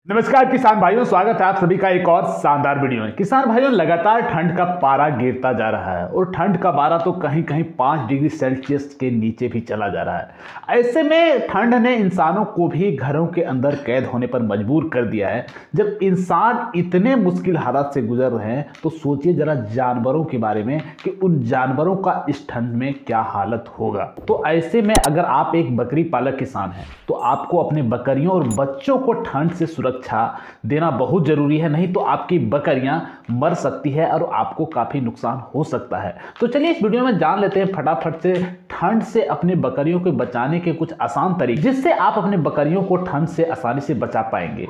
नमस्कार किसान भाइयों, स्वागत है आप सभी का एक और शानदार वीडियो में। किसान भाइयों, लगातार ठंड का पारा गिरता जा रहा है और ठंड का पारा तो कहीं कहीं 5 डिग्री सेल्सियस के नीचे भी चला जा रहा है। ऐसे में ठंड ने इंसानों को भी घरों के अंदर कैद होने पर मजबूर कर दिया है। जब इंसान इतने मुश्किल हालात से गुजर रहे हैं तो सोचिए जरा जानवरों के बारे में कि उन जानवरों का इस ठंड में क्या हालत होगा। तो ऐसे में अगर आप एक बकरी पालक किसान हैं तो आपको अपने बकरियों और बच्चों को ठंड से सुरक्षा देना बहुत जरूरी है, नहीं तो आपकी बकरियां मर सकती है और आपको काफी नुकसान हो सकता है। तो चलिए इस वीडियो में जान लेते हैं फटाफट से ठंड से अपने बकरियों को बचाने के कुछ आसान तरीके, जिससे आप अपने बकरियों को ठंड से आसानी से बचा पाएंगे।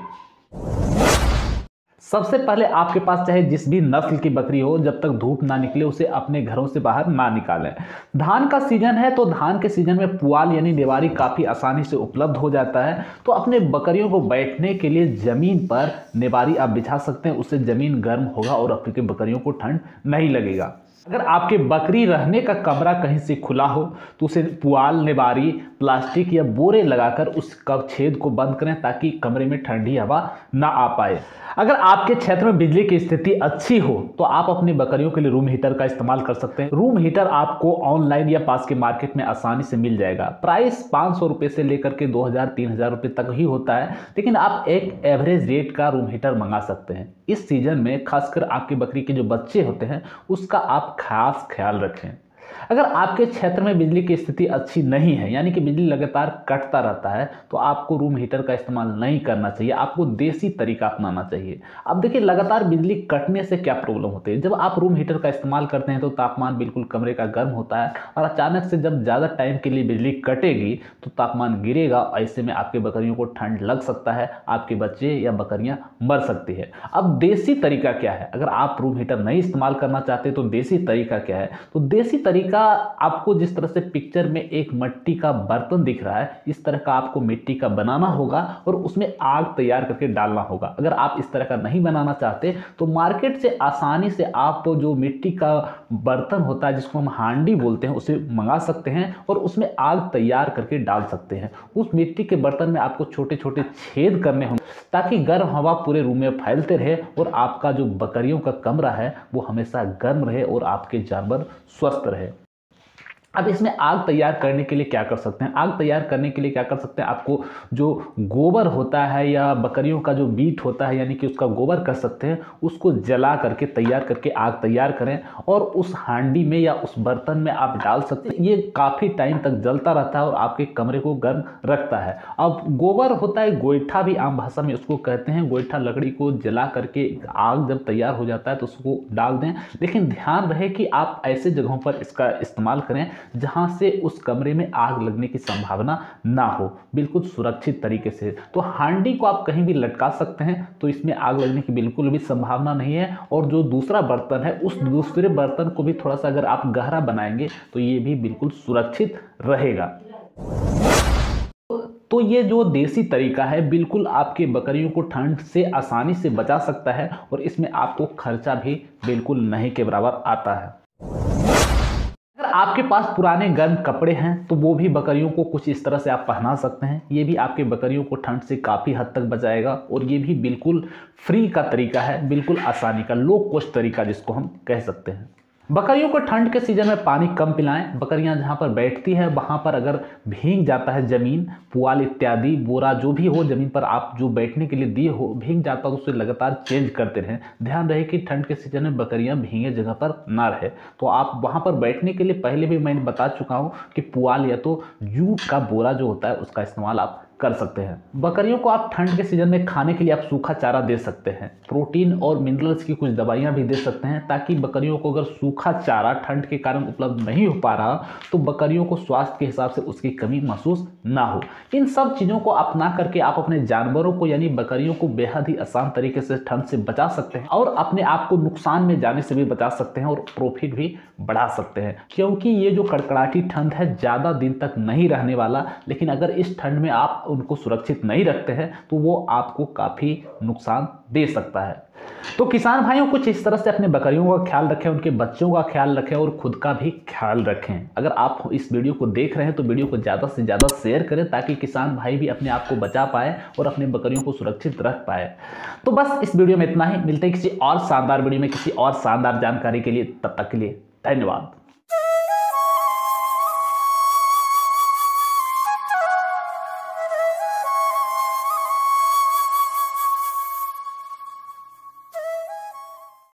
सबसे पहले आपके पास चाहे जिस भी नस्ल की बकरी हो, जब तक धूप ना निकले उसे अपने घरों से बाहर ना निकालें। धान का सीजन है तो धान के सीजन में पुआल यानी निवारी काफ़ी आसानी से उपलब्ध हो जाता है, तो अपने बकरियों को बैठने के लिए ज़मीन पर निवारी आप बिछा सकते हैं। उससे ज़मीन गर्म होगा और आपकी बकरियों को ठंड नहीं लगेगा। अगर आपके बकरी रहने का कमरा कहीं से खुला हो तो उसे पुआल, निवारी, प्लास्टिक या बोरे लगाकर उस छेद को बंद करें ताकि कमरे में ठंडी हवा ना आ पाए। अगर आपके क्षेत्र में बिजली की स्थिति अच्छी हो तो आप अपनी बकरियों के लिए रूम हीटर का इस्तेमाल कर सकते हैं। रूम हीटर आपको ऑनलाइन या पास के मार्केट में आसानी से मिल जाएगा। प्राइस 500 रुपये से लेकर के 2000-3000 रुपये तक ही होता है, लेकिन आप एक एवरेज रेट का रूम हीटर मंगा सकते हैं। इस सीजन में खासकर आपकी बकरी के जो बच्चे होते हैं उसका आप खास ख्याल रखें। अगर आपके क्षेत्र में बिजली की स्थिति अच्छी नहीं है, यानी कि बिजली लगातार कटता रहता है, तो आपको रूम हीटर का इस्तेमाल नहीं करना चाहिए। आपको देसी तरीका अपनाना चाहिए। अब देखिए, लगातार बिजली कटने से क्या प्रॉब्लम होती है। जब आप रूम हीटर का इस्तेमाल करते हैं तो तापमान बिल्कुल कमरे का गर्म होता है और अचानक से जब ज़्यादा टाइम के लिए बिजली कटेगी तो तापमान गिरेगा। ऐसे में आपके बकरियों को ठंड लग सकता है, आपके बच्चे या बकरियां मर सकती है। अब देसी तरीका क्या है? अगर आप रूम हीटर नहीं इस्तेमाल करना चाहते तो देसी तरीका क्या है? तो देसी तरीका आपको जिस तरह से पिक्चर में एक मिट्टी का बर्तन दिख रहा है, इस तरह का आपको मिट्टी का बनाना होगा और उसमें आग तैयार करके डालना होगा। अगर आप इस तरह का नहीं बनाना चाहते तो मार्केट से आसानी से आप जो मिट्टी का बर्तन होता है जिसको हम हांडी बोलते हैं उसे मंगा सकते हैं और उसमें आग तैयार करके डाल सकते हैं। उस मिट्टी के बर्तन में आपको छोटे छोटे छेद करने होंगे ताकि गर्म हवा पूरे रूम में फैलते रहे और आपका जो बकरियों का कमरा है वो हमेशा गर्म रहे और आपके जानवर स्वस्थ रहे। अब इसमें आग तैयार करने के लिए क्या कर सकते हैं? आग तैयार करने के लिए क्या कर सकते हैं? आपको जो गोबर होता है या बकरियों का जो बीट होता है यानी कि उसका गोबर कर सकते हैं, उसको जला करके तैयार करके आग तैयार करें और उस हांडी में या उस बर्तन में आप डाल सकते हैं। ये काफ़ी टाइम तक जलता रहता है और आपके कमरे को गर्म रखता है। अब गोबर होता है गोईठा, भी आम भाषा में उसको कहते हैं। गोईठा लकड़ी को जला करके आग जब तैयार हो जाता है तो उसको डाल दें, लेकिन ध्यान रहे कि आप ऐसे जगहों पर इसका इस्तेमाल करें जहां से उस कमरे में आग लगने की संभावना ना हो, बिल्कुल सुरक्षित तरीके से। तो हांडी को आप कहीं भी लटका सकते हैं तो इसमें आग लगने की बिल्कुल भी संभावना नहीं है। और जो दूसरा बर्तन है उस दूसरे बर्तन को भी थोड़ा सा अगर आप गहरा बनाएंगे तो ये भी बिल्कुल सुरक्षित रहेगा। तो ये जो देसी तरीका है बिल्कुल आपके बकरियों को ठंड से आसानी से बचा सकता है और इसमें आपको खर्चा भी बिल्कुल नहीं के बराबर आता है। अगर आपके पास पुराने गर्म कपड़े हैं तो वो भी बकरियों को कुछ इस तरह से आप पहना सकते हैं। ये भी आपके बकरियों को ठंड से काफ़ी हद तक बचाएगा और ये भी बिल्कुल फ्री का तरीका है, बिल्कुल आसानी का, लो कॉस्ट तरीका जिसको हम कह सकते हैं। बकरियों को ठंड के सीजन में पानी कम पिलाएं। बकरियां जहां पर बैठती है वहां पर अगर भीग जाता है ज़मीन, पुआल इत्यादि, बोरा जो भी हो ज़मीन पर आप जो बैठने के लिए दिए हो भीग जाता है तो उसे लगातार चेंज करते रहें। ध्यान रहे कि ठंड के सीजन में बकरियां भीगे जगह पर ना रहे। तो आप वहां पर बैठने के लिए पहले भी मैंने बता चुका हूँ कि पुआल या तो जूट का बोरा जो होता है उसका इस्तेमाल आप कर सकते हैं। बकरियों को आप ठंड के सीजन में खाने के लिए आप सूखा चारा दे सकते हैं। प्रोटीन और मिनरल्स की कुछ दवाइयां भी दे सकते हैं ताकि बकरियों को अगर सूखा चारा ठंड के कारण उपलब्ध नहीं हो पा रहा तो बकरियों को स्वास्थ्य के हिसाब से उसकी कमी महसूस ना हो। इन सब चीज़ों को अपना करके आप अपने जानवरों को यानी बकरियों को बेहद ही आसान तरीके से ठंड से बचा सकते हैं और अपने आप को नुकसान में जाने से भी बचा सकते हैं और प्रॉफिट भी बढ़ा सकते हैं। क्योंकि ये जो कड़कड़ाटी ठंड है ज़्यादा दिन तक नहीं रहने वाला, लेकिन अगर इस ठंड में आप आप उनको सुरक्षित नहीं रखते हैं तो वो आपको काफ़ी नुकसान दे सकता है। तो किसान भाइयों कुछ इस तरह से अपने बकरियों का ख्याल रखें, उनके बच्चों का ख्याल रखें और खुद का भी ख्याल रखें। अगर आप इस वीडियो को देख रहे हैं तो वीडियो को ज़्यादा से ज़्यादा शेयर करें ताकि किसान भाई भी अपने आप को बचा पाए और अपने बकरियों को सुरक्षित रख पाए। तो बस इस वीडियो में इतना ही, मिलते हैं किसी और शानदार वीडियो में किसी और शानदार जानकारी के लिए। तब तक के लिए धन्यवाद।